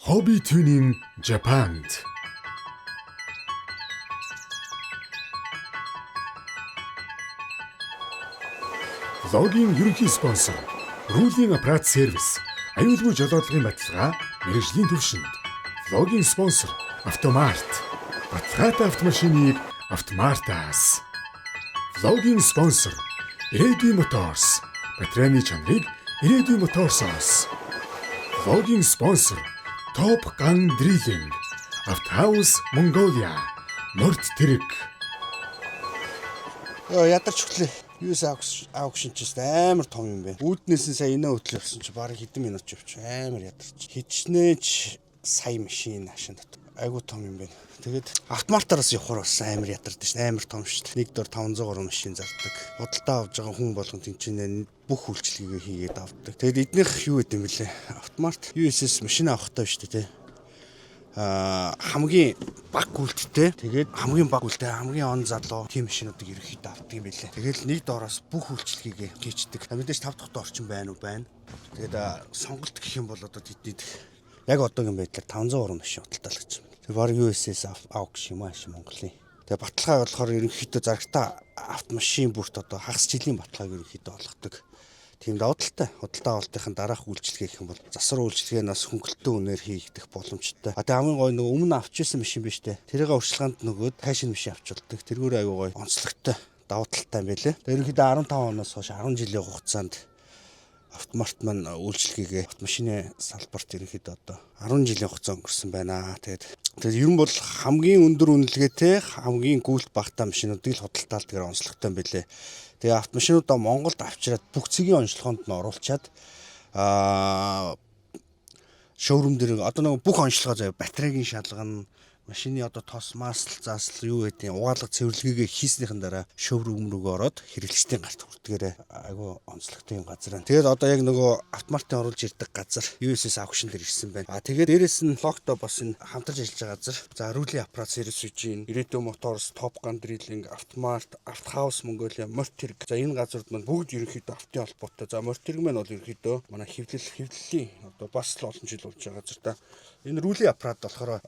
Hobby Tuning Japan. Логийн ерөнхий спонсор Ruling Apparat Service аюулгүй жолоодлагын баталгаа мэргэжлийн төвшөнд. Логийн спонсор Автомарт баталгаатай автомашиныг Автомартаас. Логийн спонсор Ирээдүйн Моторс батарейны чанарыг Ирээдүйн Моторсоос. Логийн спонсор Top Gun Drilling Автхаус Монголиа Норд Тэрэг. Ядарч хөглөө. Юу аукшин ч амар том юм бэ. Үүднээс нь сая инээ хөтлөө явсан чи бараг хэдэн минут явчих. Амар ядарч. Хичнээн сая машин хашин дот. Айгу том юм бэ. Тэгээд автомартараас явахаар бас амар ядардаг ш. Амар том ш. Нэг дор 500 гаруй машин зардаг. Бодолтой авж байгаа хүн болгон тэнцэнэ бүх үйлчлэгийг хийгээд авдаг. Тэгээд эднийх юу гэдэм бэлээ. Автомарт USS машин авахтай ш тэ. Хамгийн баг үлдтэй. Тэгээд хамгийн баг үлдтэй хамгийн он залуу тийм машинуудыг ерөөхдөө авдаг юм билээ. Тэгэл нэг доороос бүх үйлчлэгийг хийчдэг. Мэдээж 5 дахь орчин байна уу байна. Тэгээд сонголт гэх юм бол одоо тэднийд яг одоогийн байдлаар 500 гаруй машин худалдаа л гэж байна. Тэр баг USS авах юм ааш Монголын. Тэгээд баталгаа болохоор ерөөхдөө зарагтаа автомашин бүрт одоо хагас жилийн баталгааг ерөөхдөө олгодог. Тийм давталтай худалдаа авалтын дараах үйлчлэгээ гэх юм бол засвар үйлчлэгээнээс хөнгөлөлтөө үнээр хийгдэх боломжтой. Тэгээ хамгийн гой нөгөө өмнө авч ирсэн машин биш үү? Тэрийг урьдчилгаанд нөгөөд тайшин машин авчулдаг. Тэргээр аюу гой онцлогтой давталтай юм байлээ. Тэгээ ерөнхийдөө 15 оноос хойш 10 жилийн хугацаанд автомарт маань үйлчлэгээ автомашины салбарт ерөнхийдөө одоо 10 жилийн хугацаа өнгөрсөн байна. Тэгээд ер нь бол хамгийн өндөр үнэлгээтэй хамгийн гүйлт багтаа машинуудыг л худалдаалдаг онцлогтой юм байлээ. Тэгээ автомашинуудаа Монголд авчираад бүх цэгийн онцлогоонд нь оруулчаад шоурум дээр одоо нэг бүх онцлогоо заяа батарейн шалгана машины одоо тос масл заасл юу гэдэг угаалга цэвэрлэгээ хийснийхэн дараа шоурум рүү ороод хэрэглэгчдийн гарт хүрдгээрээ айгүй онцлогтой юм газар байна. Тэгээд одоо яг нөгөө автомартын оруулж ирдэг газар USS аукшн дээр ирсэн байна. Тэгээд дээрэс нь логто бас энэ хамтарч ажиллаж байгаа газар. За Ruling Apparat Service үжийн Ирээдүйн Моторс, Top Gun Drilling, Автомарт, Автхаус Монголиа, Норд Тэрэг. За энэ газрууд маань бүгд ерөнхийдөө автын холбоотой. За Норд Тэрэг маань бол ерөнхийдөө манай хэвлэлийн одоо бас л олон жил болж байгаа газар та. Энэ Ruling Apparat болохоор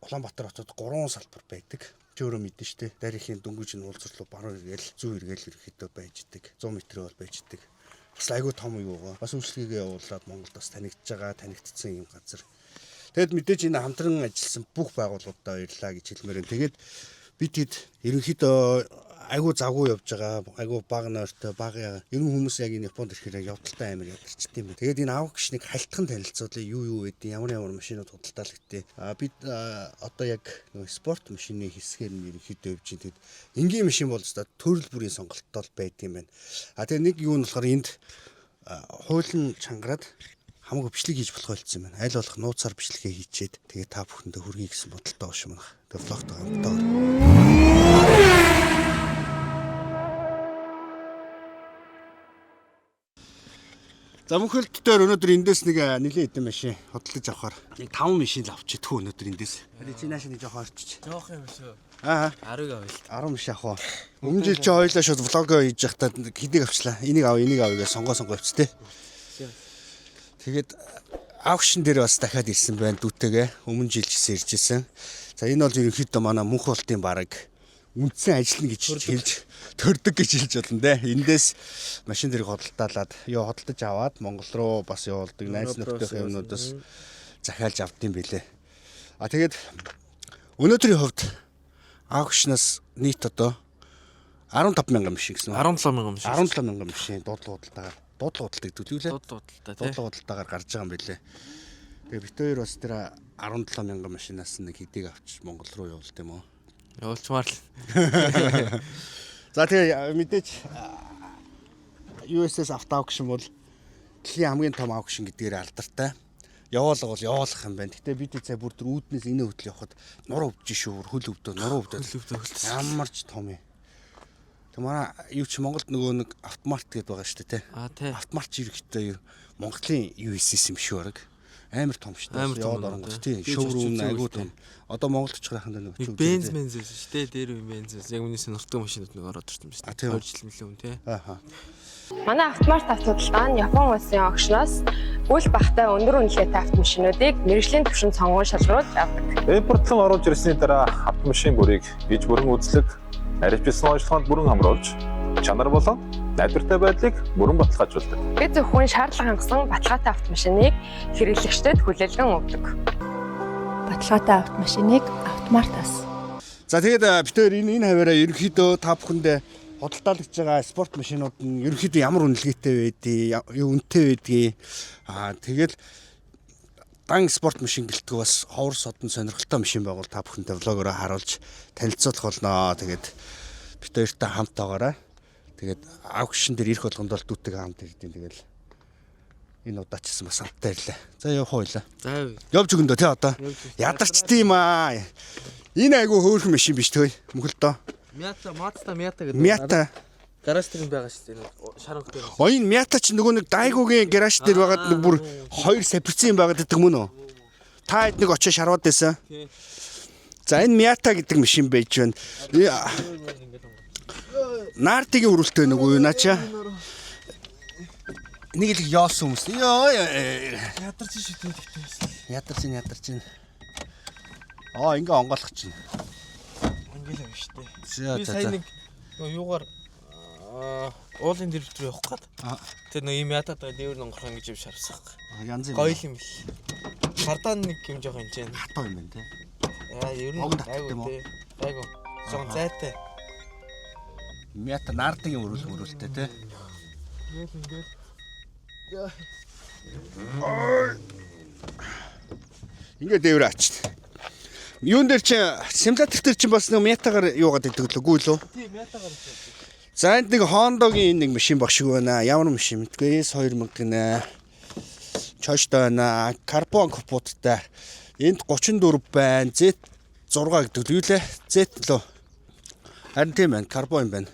Улаанбаатар хотод 3 салбар байдаг. Чи өөрөө мэднэ шүү дээ. Дарихын дөнгөж нь уулзрал баруун эргээл зүүн эргээл ерөөхдөө байж идэг. 100 м бол байж идэг. Бас айгүй том юу байгаа. Бас үйлчлэгээ явуулаад Монголд бас танигдж байгаа, танигдсан юм газар. Тэгэд мэдээж энэ хамтран ажилласан бүх байгууллагуудаа баярлалаа гэж хэлмээр байна. Тэгээд бид хэд ерөнхийдөө айгүй завгүй явж байгаа. Айгүй баг нойртой, баг ер нь хүмүүс яг энэ Японд ирэхээр явдалтай амар ядарчт юм байна. Тэгээд энэ авах гişнийг хальтхан танилцуулъя. Юу гэдэг ямар машинууд худалдаалагдтыг. Бид одоо яг спорт машины хэсгээр нь ерөнхийдөө явж байна. Тэгэд энгийн машин бол зөв төрөл бүрийн сонголттой байд юм байна. Тэгээд нэг юу нь болохоор энд хуулийн чангараад хамаг бичлэг хийж болох ойлцсон юм байна. Аль болох нууцаар бичлэгээ хийчихэд тэгээд та бүхэндээ хүргэе гэсэн бодолтой байна шүү. Тэгээд влогтой хамтдаа. За мөнхөлтөөр өнөөдөр эндээс нэг нэлээд хэдэн машин худалдаж авахаар нэг 5 машин л авчихдаг өнөөдөр эндээс. Харин чи нааш нэг жоох орчиж. Жоох юм шүү. 10 авъя л. 10 машин авах. Өмнө жил чи хоёлаа шууд влог хийж явахдаа хэдийг авчлаа. Энийг авъя гэж сонгоо авч тээ. Тэгээд аукшн дээр бас дахиад ирсэн байна дүүтэйгээ. Өмнө жил ч ирж ирсэн. За энэ бол ерөнхийдөө манай мөнх болтын бараг үндсэн ажиллана гэж хэлж төрдөг гэж хэлж болно те. Эндээс машин дэрэг хөдөлтаалаад хөдөлтөж аваад Монгол руу бас явуулдаг. Найз нөхдөхийн юмнуудаас захиалж авдсан байлээ. Тэгээд өнөөдрийн хувьд аукшнаас нийт одоо 15,000 машин гэсэн. 17,000 машин. 17,000 машин дуудлага худалдаг төлөвлөлээ. Дуудлага худалдаагаар гарч байгаа юм байлээ. Тэгээ бид хоёр бас тэр 17,000 машинаас нэг хэдийг авч Монгол руу явуулт юм уу? Явуулчмаар л. За тэгээ мэдээж USS автоаукшн бол дэлхийн хамгийн том аукшн гэдгээр алдартай. Явуулга бол явуулах юм байна. Гэтэ бид цаа бүр тэр үүднээс инээ хөтл явахад нур өвдөж шүү. Хөл өвдөө, нур өвдөө. Ямар ч том юм. Тэг манай юу ч Монголд нөгөө нэг автомарт гэдэг байгаа шүү дээ, тий. Автомарт чирэгтэй Монголын USS юм шүү баг. Амар том шүү дээ. Яваад оронгот тий. Шоурум айгуу том. Одоо Монголд очих хайханд нэг бенз шүү дээ. Дээр үе бенз. Яг үнээс нуртай машинууд нэг ороод ирсэн юм шүү дээ. 2 жил мөлөө тий. Манай автомарт автодолдоо нь Япон улсын огшноос үл багтай өндөр үнэлгээтэй автомашинуудыг мэргэжлийн түвшинд сонгон шалгаруулж авдаг. Импортлон оруулж ирсний дараа автомашин бүрийг иж бүрэн үзлэг, арилжсан онцлогоонд бүрэн хамруулж, чанар болон найдвартай байдлыг бүрэн баталгаажуулдаг. Бид зөвхөн шаардлага хангасан баталгаатай автомашиныг хэрэглэгчдэд хүлээлгэн өгдөг. Баталгаатай автомашиныг Автомартаас. За тэгээд бид хоёр энэ хаваараа ерөнхийдөө та бүхэндээ худалдаалж байгаа спорт машинууд нь ерөнхийдөө ямар үнэлгээтэй байдгийг, юу үнэтэй байдгийг тэгэл дан спорт машин гэлтгүй бас ховор содон сонирхолтой машин байгуул та бүхэнтэй влогоор харуулж танилцуулах болно. Тэгээд бид хоёртай хамтаагаараа тэгээд аукшн дээр ирэх болгонд бол дүүтэйгээ хамт ирдیں۔ Тэгэл энэ удаачсан бас хамттай ирлээ. За яв хойлоо. За Явж өгөндөө тий одоо. Ядарчдээ юм аа. Энэ айгу хөөрхөн машин биш төө. Мөнгөлдөө. Мята гэдэг. Мята. Гараж дээр байгаа шүү дээ. Шаранх дээр. Оин Мята ч нөгөө нэг дайгуугийн гараж дээр байгаад нэг бүр 2 саприцын байгаад байдаг мөн үү? Та хэд нэг очиж шарваад байсан. За энэ Мята гэдэг машин байж байна. Наартигийн өрөлтөө нөгөө юу наача. Нэг л яасан хүмүүс. Ядарч шүү дээ. Ядарч. Ингээ онгойлгох чинь. Ингээл авш тээ. За Би сая нэг юугаар уулын дээр рүү явах гээд. Тэр нэг юм ятаад дээвэр онгорхон гэж юм шарсах. Янз Гоё юм биш. Хардаа нэг юм жоох юм чинь. хатуу юм байна те. Яа ер нь айгу тээ. Айгу. Зон зайтай. Мята наартигийн өрөлтөө те. Ингээ дээвэр ачт. Юун дээр чи симулятор дээр чи бас нэг метагаар юугаад идэг лгүй лөө. Тийм ятаагаар шүү. За энд нэг Honda-гийн нэг машин баг шиг байна. Ямар машин мэдгүй S2000 гинэ. Чоштой байна. Карбон капоттай. Энд 34 байна. Z6 гэдэг юу лээ? Z лөө. Харин тийм байна. Карбон байна.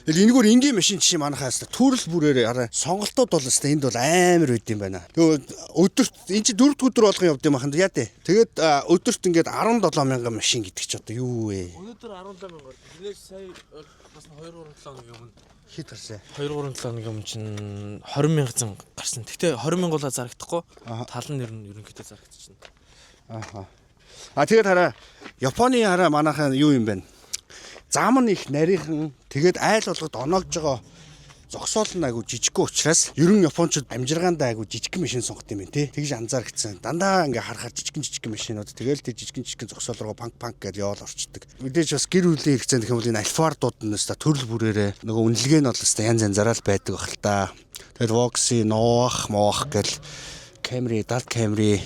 Энэгээр энгийн машин чинь манахаас төрөл бүрээр арай сонголтууд бол өстой энд бол амар байд юм байна. Тэгээ өдөрт энэ чи 4 дахь өдөр болгон явд юм аханд яа дээ. Тэгээд өдөрт ингээд 17,000 машин гэдэг чи одоо юу вэ? Өнөөдөр 17,000. Тэрнээс сая бас 2-3 өмнө Хэд гарсан? 2-3 өмнө чинь 20,000 зан гарсан. Гэтэ 20,000-уулаа зарагдахгүй. Тал нь ерөнхийдөө зарагдчихна. Тэгээд хараа Японы хараа манайхаа юу юм бэ? Зам нь их нарийнхан тэгээд айл болгоод оноогж байгаа зогсоол нь айгу жижиггүй учраас ерөн японочууд амжиргаандаа айгу жижиг машин сонгох юм байна тий. Тэгж анзаарчихсан. Дандаа ингээ харахаар жижиг машинууд тэгэл тэр жижиг зогсоол руу панк гэж яваал орчдөг. Мэдээж бас гэр бүлийн хэрэгцээ гэх юм бол энэ альфардууд нь өста төрөл бүрээрээ нөгөө үнэлгээ нь бол өста янз янзаараа л байдаг бах л та. Тэгээд Vox, Noah, Moach гэл Camry, Dodge Camry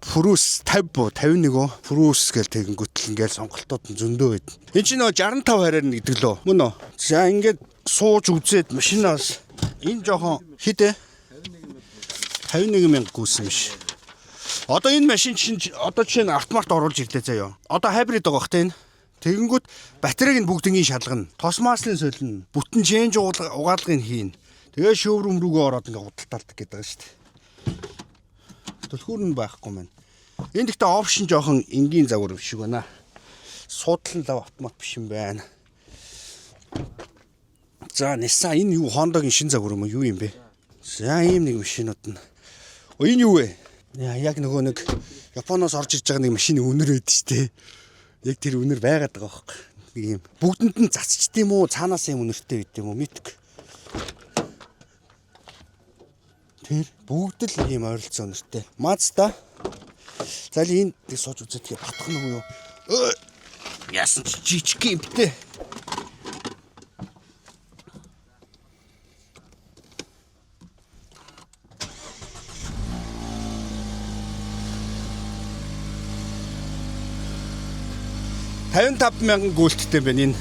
Фрус 50 51 Фрус гэл тэгэнгүүтэл ингээл сонголтууд нь зөндөө байд. Энд чинь нөө 65 хараар нэгдэг лөө. Мөн үү? За ингээд сууж үзээд машинаас энэ жоохон хитэ 51,000 гүйсэн биш. Одоо энэ машин чинь одоо жишээ нь автомат оруулж ирлээ заяа. Одоо хайбрид байгаа бах тэ энэ. Тэгэнгүүт батарейг нь бүгднийг шалгана. Тосмааслын солино. Бүтэн ченж угаалгыг хийн. Тэгээ шоурум руугаа ороод ингээ худалдаалдаг гэдэг байгаа шүү дээ. Түлхүүр нь байхгүй маань. Энд ихтэй опшн жоохон энгийн загвар шиг байна. Суудлан лав автомат биш юм байна. За Nissan энэ юу Honda-гийн шин загвар юм уу юу юм бэ? За ийм нэг машинууд нь. Энэ юу вэ? Яг нөгөө нэг Японоос орж ирж байгаа нэг машины үнэр байд штэ. Яг тэр үнэр байгаад байгаа байхгүй. Нэг юм. Бүгдэнд нь цацчт юм уу? Цаанаас юм үнэртэй байд юм уу? Мэдгүй. Тэр бүгд л ийм ойролцоо нэртэй. Mazda. За л энд сууж үзээд тэгээ батах нь юу? Яасан ч жижиг юм бтэ. $55,000 гүйлттэй байна энэ.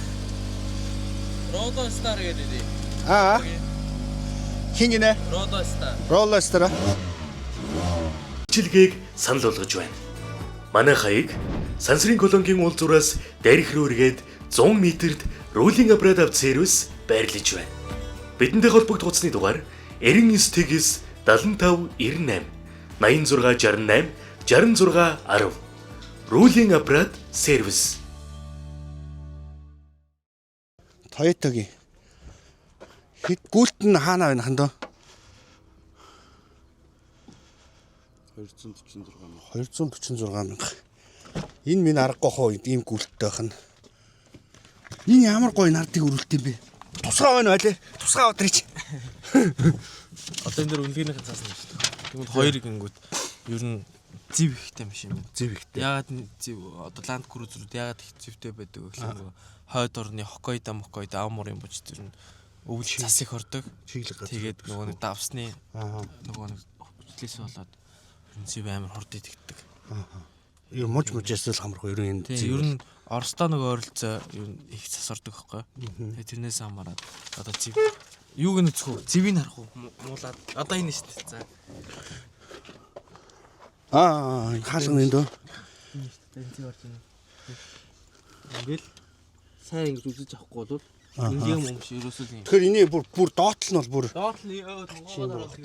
Roadstar гэдэг. Хин гинэ? Roadstar. Жилгээг санал болгож байна. Манай хаяг Сансрын колонгийн уул зураас дарих руу эргээд 100 метрт rolling upgrade авт сервис байрлаж байна. Бидэнтэй холбогдох утасны дугаар 99-с 7598 8668 6610 rolling upgrade сервис. Toyota-гийн хэд гүйлт нь хаана байна хандаа? 246 мянга. Энэ минь аргагүй хоо ийм гүйлттэй байх нь. Энэ ямар гоё нардыг өрүүлт юм бэ? Тусгаа байна байлээ. Тусгаа өдрич. Одоо энэ дэр үлгээнийхэн цаас нь шүү дээ. Тэгмэд хоёр гингүүд ер нь зэв ихтэй машин байна. Зэв ихтэй. Ягаад зэв одоо Land Cruiser-ууд ягаад их зэвтэй байдаг вэ гэхэл нөгөө хойд орны Хоккайдо аамуурын буч тэр нь өвөл цас их ордог. Чиглэг газар. Тэгээд нөгөө нэг давсны нөгөө нэг хүчлээс болоод зэв амар хорд идэгдэг. Юу мужаас л хамрах ер нь Тийм ер нь Оростой нөгөө ойролцоо ер нь их цас ордог байхгүй. Тэгээд тэрнээс хамаараад одоо зэв юуг нь үзэх үү? Зэвийг харах уу? Муулаад одоо энэ шүү дээ. За. Хаалганы дөө. Тэнцээ орж байна. Ингээл сайн ингэж үзэж авахгүй бол ингээм юм шиг ерөөсөө юм. Тэгэхээр эний бүр доотл нь бол бүр Доотлын тонгоодор бол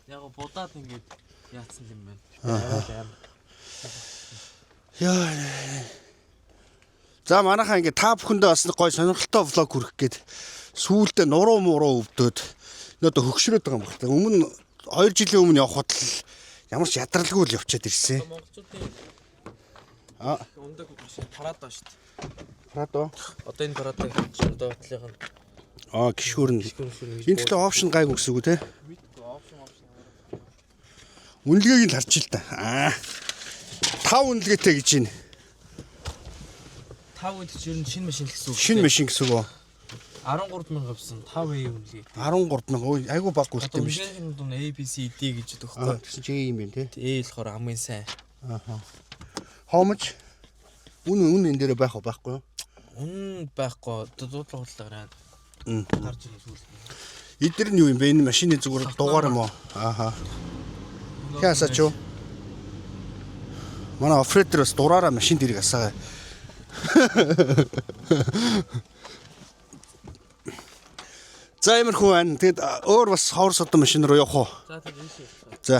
яг будаад ингэж яатсан юм байна. яа. За манайхаа ингээ та бүхэндээ бас гоё сонирхолтой влог хүргэх гээд сүүлдээ нуруу муруу өвдөд одоо хөгшрөөд байгаа юм байна. Өмнө 2 жилийн өмнө явхад л ямар ч ядралгүй л явчихад ирсэн. Монголчуудын ундаг машин парадо шүү дээ. Парадо. Одоо энэ парадо чинь доотлын Гişгүүрэн. Энэ төлөө опшн гайг өгсөн үү те? Үнэлгээг нь харж ил та. 5 үнэлгээтэй гэж байна. 5 үед ч ер нь шинэ машин гэсэн үг. Шинэ машин гэсэн үг. 13,000 авсан 5 A үнэлгээ. 13,000 айгу баг гүйлт юм биш. Одоо үнэлгээний A B C D гэж өгөх байхгүй. Тэгсэн чи юм байна те. A болохоор хамгийн сайн. Хомж үн энэ дээр байх байхгүй юу? Үн байхгүй. Дуудлага худлаагаар гарч ирэх зүйл. Эдгээр нь юу юм бэ? Энэ машины зүгээр дугаар юм уу? Яасаач юу? Манай оператор бас дураараа машин дэрэг асаа. За иймэрхүү байна. Тэгэд өөр бас ховор содон машин руу явах уу? За тийм шүү. За.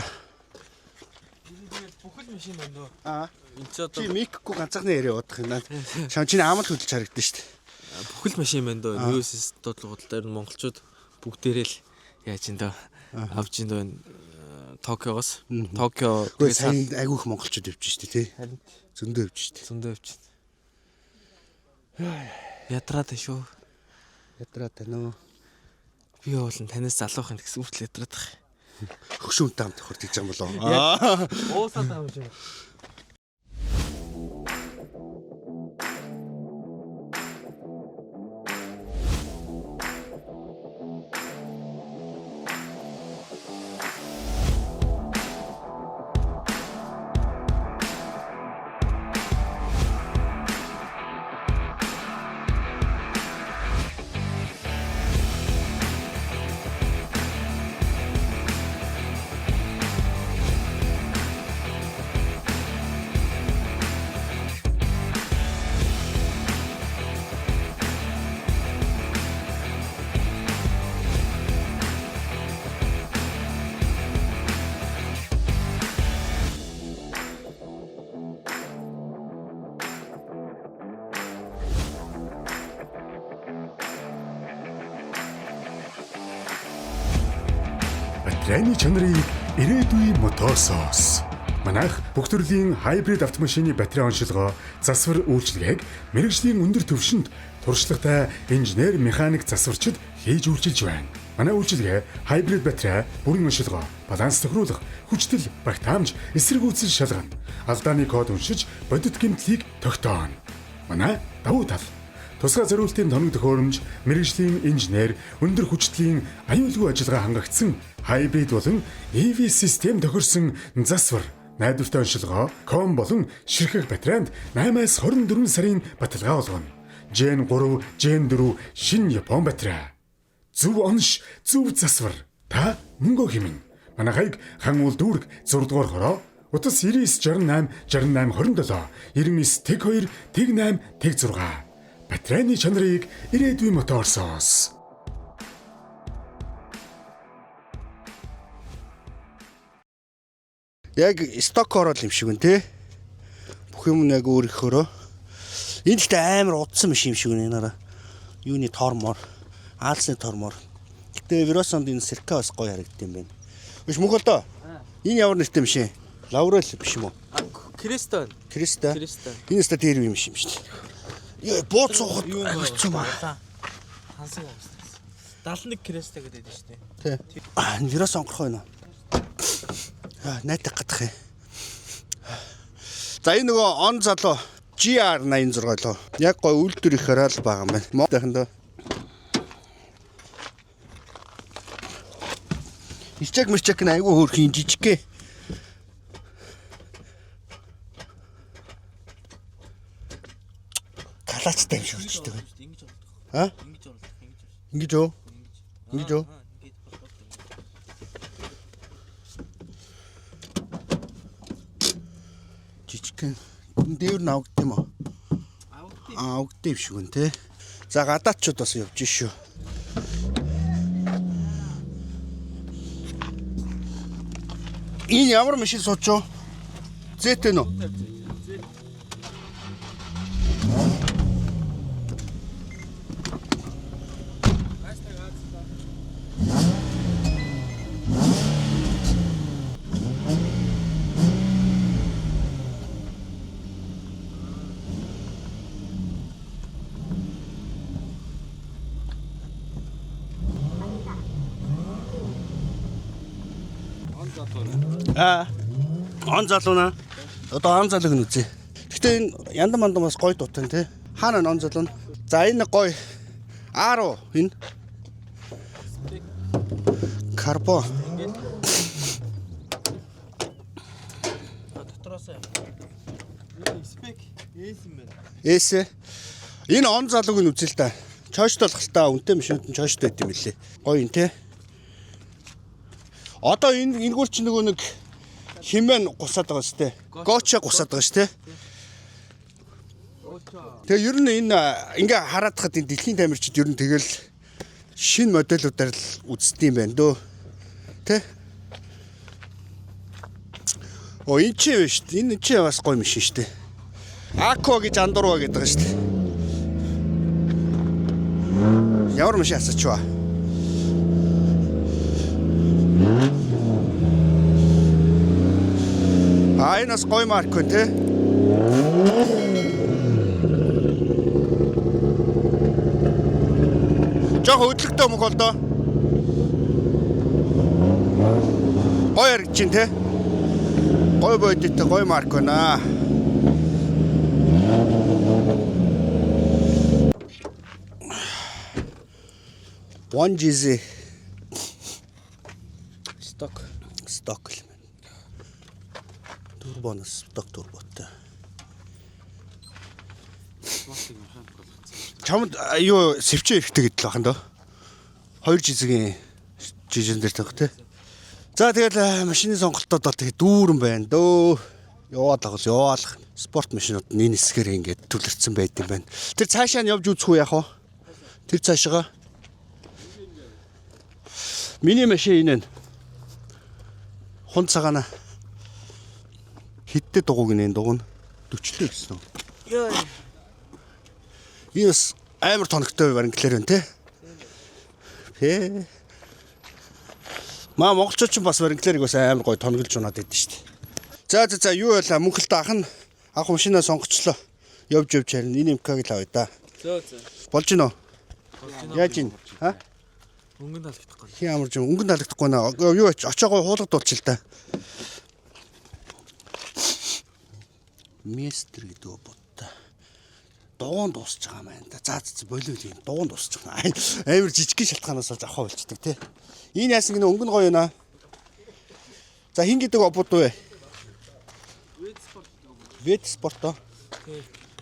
Бүхэл машин байна нөө. Энд ч Чи одоо микгүй ганцхан яриа бодох юм байна. Шам чиний амал хөдөлж харагдсан шүү дээ. бүхэл машин байна дөө. Ньюс дуудлага худалдаар нь монголчууд бүгдээрээ л яаж энэ авч ин дөө Токиогоос. Токио Гэхдээ сайн айгүй их монголчууд явж шүү дээ тий. харин Зөндөө явж шүү дээ. зөндөө явчих. Ядраад шүү. Ядраад тань уу. Би бол танаас залуухын гэсэн үртэл ядраад байх. Хөгшөөнтэй хамт хурдж байгаа юм болоо. Уусаад байгаа юм шиг. Батарейны чанарыг ирээдүйн мотосоос. Манайх бүх төрлийн хайбрид автомашины батарей оншилгоо, засвар үйлчилгээг мэргэжлийн өндөр түвшинд туршлагатай инженер механик засварчид хийж үйлчилж байна. Манай үйлчилгээ хайбрид батарей, бүрэн оншилгоо, баланс тохируулах, хүчтэл, багтаамж, эсрэг үйлсэл шалгана. Алдааны код уншиж, бодит гэмтлийг тогтооно. Манай давуу тал. Тусгай зориултын тоног төхөөрөмж, мэргэжлийн инженер, өндөр хүчтлийн аюулгүй ажиллагаа хангагдсан хайбрид болон EV систем тохирсон засвар, найдвартай оншилгоо, ком болон ширхэг батарейнд 8-аас 24 сарын баталгаа олгоно. Gen 3, Gen 4 шинэ Япон батарей. Зөв онш, зөв засвар. Та мөнгө хэмнэ. Манай хаяг хан уул дүүрэг 6 дугаар хороо. Утас 99 68 67 99 тэг 2 тэг 8 тэг 6. Батарейны чанарыг ирээдүйн моторсоос. Яг сток орол юм шиг үн те. Бүх юм яг өөрийнхөөрөө. Энэ ихтэй амар удсан машин юм шиг үн энараа. Юуны тормоор, аалсны тормоор. Гэтэ Веросонд энэ сэрка бас гоё харагдсан юм байна. Биш мөхөлдөө. Энэ ямар нэртэй машин? Лаврел биш юм уу? Крестон. Криста. Крестон. Энэ ста дээр юм шиг юм шүү дээ. Яа, бууц суухад хэцүү маа. Хансаг авсан. 71 Креста гэдэг нь шүү Тий. дээ. Нэрээс онгорох байна. Найдах гадах юм. За энэ нөгөө он залуу GR86 лөө. Яг гой үйлдвэр их хараал байгаа юм байна. Моодхондоо. Ичэг мэрчэг нь айгүй хөөрхөн жижиггээ. Калачтай юм шиг үстэй байна. Ингэж болдог. Аа? Ингэж болдог. Ингэж үү? Ингэж үү? Жижигхэн. Дээвэр нь авгд юм уу? Авгд юм шиг үн те. За гадаачуд бас явж шүү. Энэ ямар машин сууч юу? Зэтэн үү? Он залуунаа. Одоо он залууг нь үзье. Гэхдээ энэ яндан мандан бас гой дутан тий. Хаана он залуу нь? За энэ гой R энэ карбон. Дотроос спек эс юм байна. Эс. Энэ он залууг нь үзье л да. Чойштой болох л та үнтэй машинууд нь чойштой байт юм билээ. Гоё юм тий. Одоо энэгээр чи нөгөө нэг химэн гусаад байгаа шүү дээ. Гоча гусаад байгаа шүү дээ. Тэгээ ер нь энэ ингээ хараад хад энэ дэлхийн тамирчид ер нь тэгэл шинэ модельудаар л үздэг юм байна дөө. Тэ? Энэ чи вэ шүү дээ. Энэ чи бас гоё машин шүү дээ. Ако гэж андурва гэдэг байгаа шүү дээ. Ямар машин асаач вэ? Айнас гой марк вэ те? Жог хөдлөгтэй юм бол доо. Гой яригч чинь те? Гой бодиттой гой марк байна. One GZ Сток. сток л. Турбонос сток турботтой. Чамд юу сэвчээ эффекттэй гэдэл бахан доо. 2 жизгийн жижигэн дээр тавих те. За тэгэл машины сонголтууд бол тэгээ дүүрэн байна дөө. Яваалах. Спорт машинууд энэ хэсгээр ингээд түлэрсэн байд юм байна. Тэр цаашаа нь явж үзэх үү яах вэ? Тэр цаашаа. Миний машин энэ. Хун цагаана. Хиттэй дугуйг нэ дугуй 40 гэсэн. Йоо. Юус амар тоногтой вариантлэр байна те. Хэ. Монголчууд ч бас вариантлэрийг бас амар гой тоноглож унаад байдсан шүү дээ. За юу байла мөнхөлт ах машинаа сонгочлоо. Явж харин энэ МК-г л авъя да. Зөө. Болж гинөө. Яаж ин? Ха? Өнгөнд алагдахгүй. Хин амарч өнгөнд алагдахгүй наа. Юу очоогоо хуулгадуулчих л да. Местер гэдэг бод. Дугуун дуусч байгаа юм байна. За болио юм. Дугуун дуусч байгаа. Амар жижигхэн шалтгаанаас олж авах болчдөг тий. Энэ яасан гинэ өнгө нь гоё юуна. За хин гэдэг обод вэ? Вет спорт.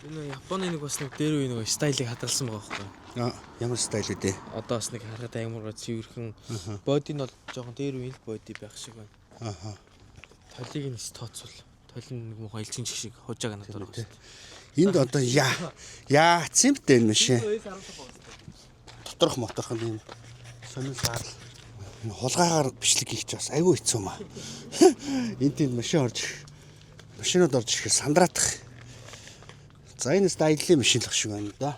Энэ Японы нэг бас нэг дээр үе нэг стайлыг хадгалсан байгаа байхгүй. Ямар стайл үү? Одоо бас нэг харахад амар цэвэрхэн боди нь бол жоохон дээр үеийн боди байх шиг байна. Толиг нь тооцвол толин нэг муу илчгийн шиг хужааг надад байна. Энд одоо яа цэмтэй энэ машин. Доторх моторх нь сонир саар хулгаагаар бичлэг хийчих бас айгүй хэцүү маа. Энд тийм машинууд орж ирэхэд сандраатах. За энэ стайлын машин л шиг байна да.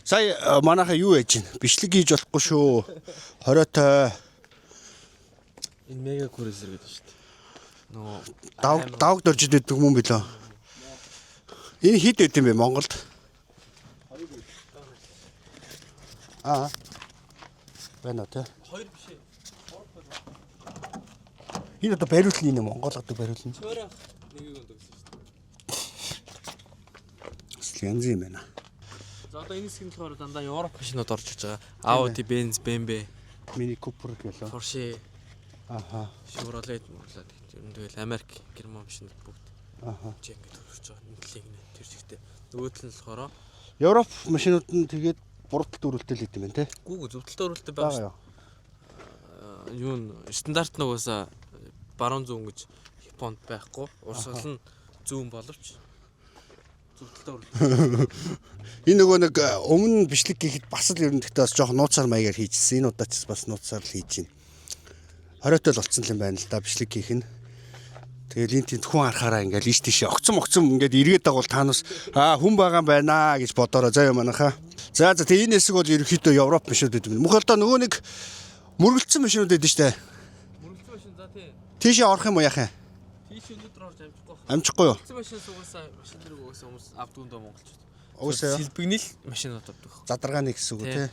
Сая манайха юу яаж ийн? Бичлэг хийж болохгүй шүү. Хориотой. Энэ мега курсер гэдэг шүү дээ. Нөгөө давг дорж идэв юм билээ. Энэ хэд байд юм бэ Монголд? Байна уу те? хоёр биш ээ. Энэ одоо бариулна энэ Монгол одоо бариулна. Чөөрөх нэгийг өндөг гэсэн шүү дээ. Янз юм байна. За одоо энэ хэсэг нь болохоор дандаа Европ машинууд орж иж байгаа. Audi, Benz, BMW, Mini Cooper гэлээ. Porsche, Chevrolet тэгэл Америк, Герман машинууд бүгд. Чи ингэж төрж байгаа. Нийтлэг нэ тэр чигтээ. Нөгөөдөл нь болохоор Европ машинууд нь тэгээд бурталт өрөлттэй л идэм байх те. гүүг зөвдөлтөөр өрөлтөй байгаа шүү. Юу н стандарт нугасаа баруун зүүн гэж Японд байхгүй. Урсгал нь зүүн боловч зөвдөлтөөр өрөлтөй. Энэ нөгөө нэг өмнө бичлэг хийхэд бас л ерөнхийдөө бас жоох нууцаар маягаар хийжсэн. Энэ удаач бас нууцаар л хийж байна. Хориотой л болцсон юм байна л да бичлэг хийх нь. Тэгэл энэ хүн харахаараа ингээл ийш тийш огцом ингээд эргээд дагвал танаас хүн байгаа юм байна гэж бодороо заяа манайхаа. За тэгээ энэ хэсэг бол ерөнхийдөө Европ машинууд гэдэг юм. Мөхөлдөө нөгөө нэг мөргөлдсөн машинууд байдаг штэ. Мөрөлдсөн машин за тий. Тийшээ орох юм уу яах юм? Тийш өнөдөр орж амжихгүй. Амжихгүй юу? Мөргөлдсөн машин сугасаа машин дэрэг угаасаа хүмүүс авдаг өндөө монголчууд. Угаасаа Сэлбэгнэл машинууд авдаг. задаргааны гэсэн үг тий.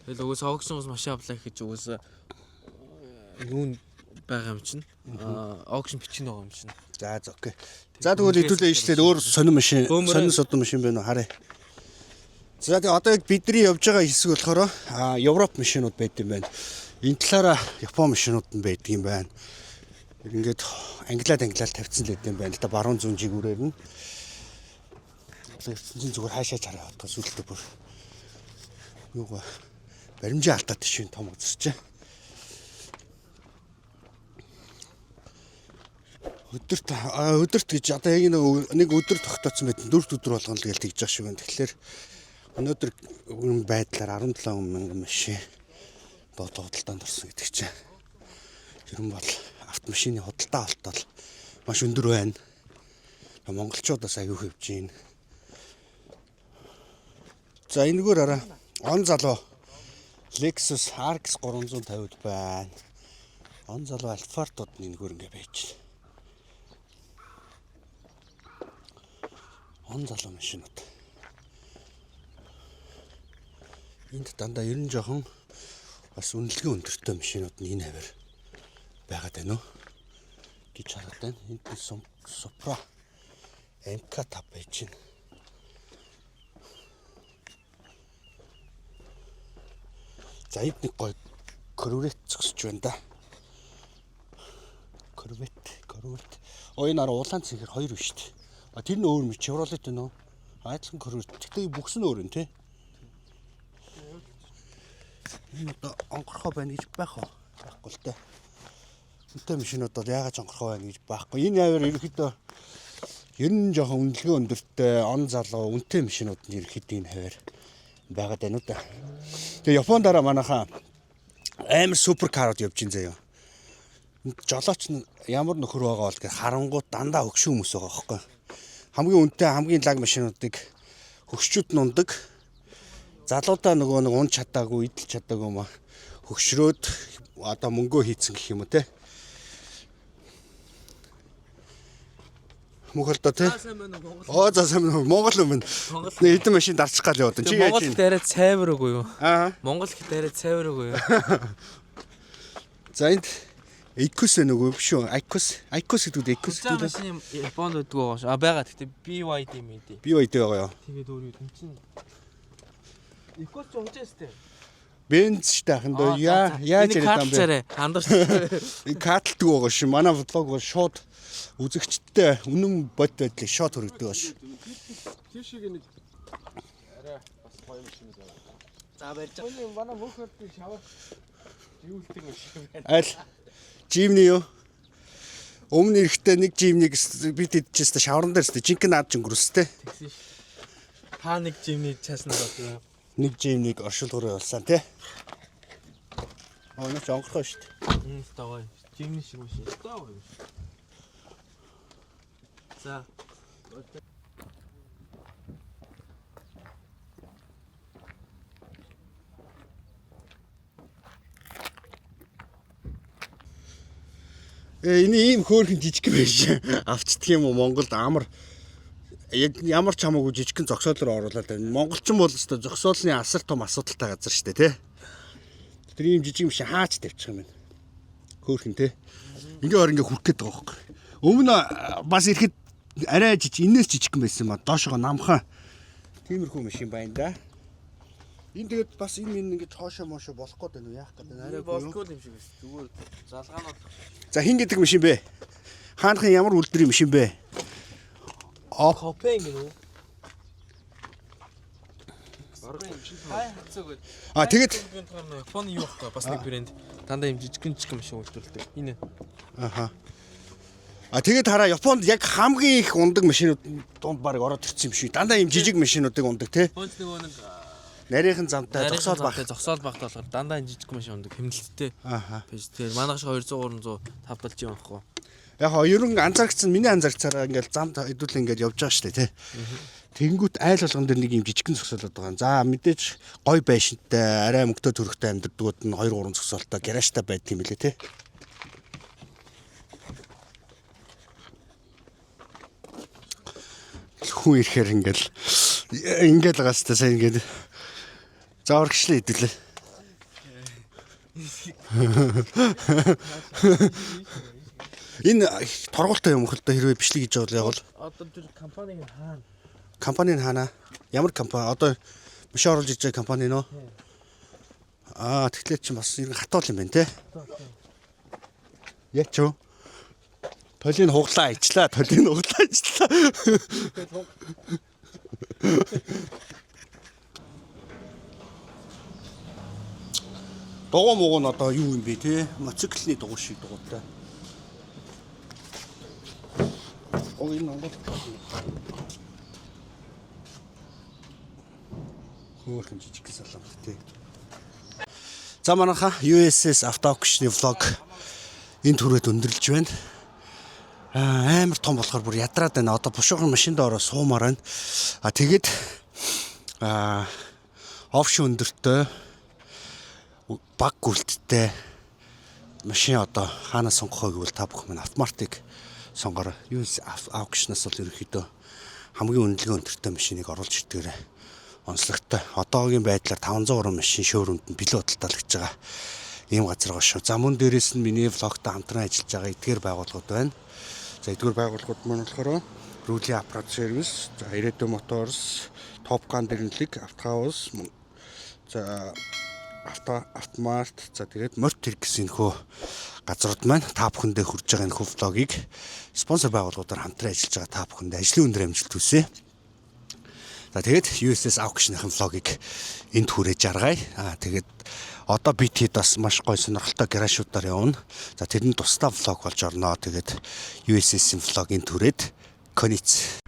Тэгэл угаасаа огшин ус машин авлаа гэж угаасаа юун байгаа юм чинь. Огшин бичин байгаа юм чинь. За окей. За тэгвэл хэдүүлээ ижлээд өөр сонин машин, сонин содон машин байна уу харъя. За тэгээ одоо яг бидний явж байгаа хэсэг болохоор Европ машинууд байд юм байна. Энэ талаараа Япон машинууд нь байдаг юм байна. Ингээд англиад тавьсан л байд юм байна л да баруун зүүн жигүүрээр нь. Тэгсэн зүгээр хаашаа чараа бодгоо сүлдээ бүр. Юугаа баримжаа алдаад тийш том үзэрч. Өдөрт гэж одоо яг нэг өдөр тогтооцсон байт 4 өдөр болгоно л гэж тэгж байгаа шиг байна. Тэгэхээр өнөөдөр байдлаар 17,000 машин худалдаанд орсон гэдэг чинь. Тэр нь бол автомашины худалдаа болтол маш өндөр байна. Монголчуудаас аягүй хөвж байна. За энэгээр араа он залуу Lexus RX 350 байна. Он залуу Alphard-ууд энэгээр ингэ байж байна. Он залуу машинууд. Энд дандаа ер нь жоохон бас үнэлгээ өндөртэй машинууд нь энэ хавар байгаад байна уу гэж хараад байна. Энд Supra MK5 байж байна. За энд нэг гоё Corvette зогсож байна да. Corvette. Энэ араа улаан цэнхэр хоёр биш үү? Тэр нь өөр мэт Chevrolet байна уу? Айдлан Corvette. Тэгтээ бүхс нь өөр юм тий. Энэ одоо онгорхоо байна гэж байх уу? Байхгүй л дээ. Үнэтэй машинууд бол яагаад онгорхоо байна гэж байхгүй. Энэ яваар ерөнхийдөө ер нь жоохон үнэлгээ өндөртэй он залуу үнэтэй машинууд нь ерөнхийдөө энэ хавар байгаад байна уу да. Тэгээ Япондаараа манайхаа амар супер карууд явж ин заяа. Жолооч нь ямар нөхөр байгаа бол харангууд дандаа хөгшөө хүмүүс байгаа байхгүй. Хамгийн үнэтэй хамгийн лаг машинуудыг хөгшчүүд нь ундаг. Залуудаа нөгөө нэг унж чадаагүй, идэл чадаагүй маа хөгшрөөд одоо мөнгөө хийцэн гэх юм уу те. Мөхөлдөө те. За сайн Монгол юм байна. Нэг хэдэн машин дарчих гал яваад. Чи яаж Монгол дээр цайвар үгүй юу? Монгол дээр цайвар үгүй юу? За энд Icos нөгөө биш үү? Icos гэдэг Icos гэдэг машин Японд байдаг байгаа шүү. Байгаа. Гэхдээ BYD мэд. BYD байгаа юу? Тэгээд өөр юм чинь. Icos ч уужээстэй. Benz штайхан доо яаж яриад юм бэ? Хандарч. Катлдаг байгаа шүү. Манай влог бол шууд үзэгчтэй үнэн бод байдлыг шууд хүргэдэг байгаа шүү. Тэр шиг нэг арай бас гоё машин байна. За барьж байгаа. Манай мөхөлтөд шаваа юулдаг машин байна. Аль Jimny юу? Өмнө эрэхтэй нэг Jimny-г бид идчихсэн шавран дээр өстэй жинхэнэ ад жингөрөстэй. Тэгсэн ш. Та нэг Jimny часнаа болов. Нэг Jimny-г оршуулгаараа болсон тий. Өнөөч онгорхоо шүү дээ. Энэ тагой. Jimny шиг машин. Тагой. За. Энэ ийм хөөрхөн жижиг байж авчдаг юм уу Монголд амар яг ямар ч хамаагүй жижигхэн зогсоолоор оруулаад байна. Монголчин бол өстой зогсоолны асар том асуудалтай газар шүү дээ тий. Тэр ийм жижиг юм шиг хаач тавьчих юм байна. Хөөрхөн тий. Ингээ өөр ингээ хүрх гээд байгаа байхгүй. Өмнө бас ирэхэд арай жижиг энэс жижигхэн байсан ба доошоо намхан тиймэрхүү машин байна да. Энэ тэгээд бас энэ ингэж хоошоо моошоо болох гээд байна уу яах гээд байна арай болгүй юм шиг байна. Зүгээр залгаанууд. За хин гэдэг машин бэ? Хаанхын ямар үйлдвэрийн машин бэ? Копен гэнэ үү? Хай хацаг гээд. Тэгээд Японы юу вэ? Бас нэг брэнд дандаа юм жижигхэн машин үйлдвэрлэдэг. Энэ. Аха. Тэгээд хараа Японд яг хамгийн их ундаг машинууд дунд баг ороод ирсэн юм шиг. Дандаа ийм жижиг машинуудыг ундаг тий. Хөөс нэг Нарийнхан замтай зогсоол баг. Зогсоол багт болохоор дандаа жижиг машин ундаг хэмнэлттэй. Аха. Тэгэхээр манайх 200 300 тавталж юм аахгүй. Яг ерөн анзаарчихсан миний анзаарцаараа ингээл замд хэдүүлэн ингээд явж байгаа шүү дээ тий. Тэнгүүт айл болгон дээр нэг юм жижигхэн зогсоолоод байгаа. За мэдээж гой байшинтай арай мөнгөтэй төрхтэй амьдрдгууд нь 2 3 зогсоолтой гаражтай байдаг юм лээ тий. Хүн ирэхээр ингээл байгаа шүү дээ сайн ингээд зааваргчлаа хэдүүлээ. Энэ торгуултай юм хөл та хэрвээ бичлэг хийж байгаа бол Одоо тэр компаниг хаана? Компани хаана? Ямар компани? Одоо машин оруулж иж байгаа компани нөө? Тэгэхээр чи бас энэ хатуул юм байна те. Яач юу? Толийг хуглаа ажиллаа. Дугуй мууг нь одоо юу юм бэ те? Моциклны дугуй шиг дугуйтай. Энэ онгод хөөрхөн жижиг саламт тий. За манайха USS автоаукшны влог энэ түрээд өндөрлж байна. Амар том болохоор бүр ядраад байна. Одоо бушуухан машинд ороо суумаар байна. Тэгээд офшн өндөртэй баг гүйлттэй машин одоо хаанаас сонгох вэ гэвэл та бүхэн минь автоматик сонгороо. US аукшнаас бол ерөөхдөө хамгийн үнэлгээ өндөртэй машиныг оруулж ирдгээрээ онцлогтой. Одоогийн байдлаар 500 орон машин шоурумд нь бэлэн худалдаалж байгаа ийм газар байгаа шүү. За мөн дээрээс нь миний влогтой хамтран ажиллаж байгаа эдгээр байгууллагууд байна. За эдгээр байгууллагууд маань болохоор Ruling Apparat Service, за Iridium Motors, Top Gun Derinlig, Автохаус, за Автомарт, за тэгээд Морт хэрэг гэсэн хөө газрууд маань та бүхэндээ хүрж байгаа энэ влогийг спонсор байгууллагуудаар хамтран ажиллаж байгаа та бүхэндээ ажлын өндөр амжилт хүсье. За тэгээд USS Auction-ийн влогийг энд хүрээж аргая. Тэгээд одоо би тэд бас маш гоё сонирхолтой гаражуудаар явна. За тэрний тусдаа влог болж орно. Тэгээд USS-ийн влогийн түрээд Конец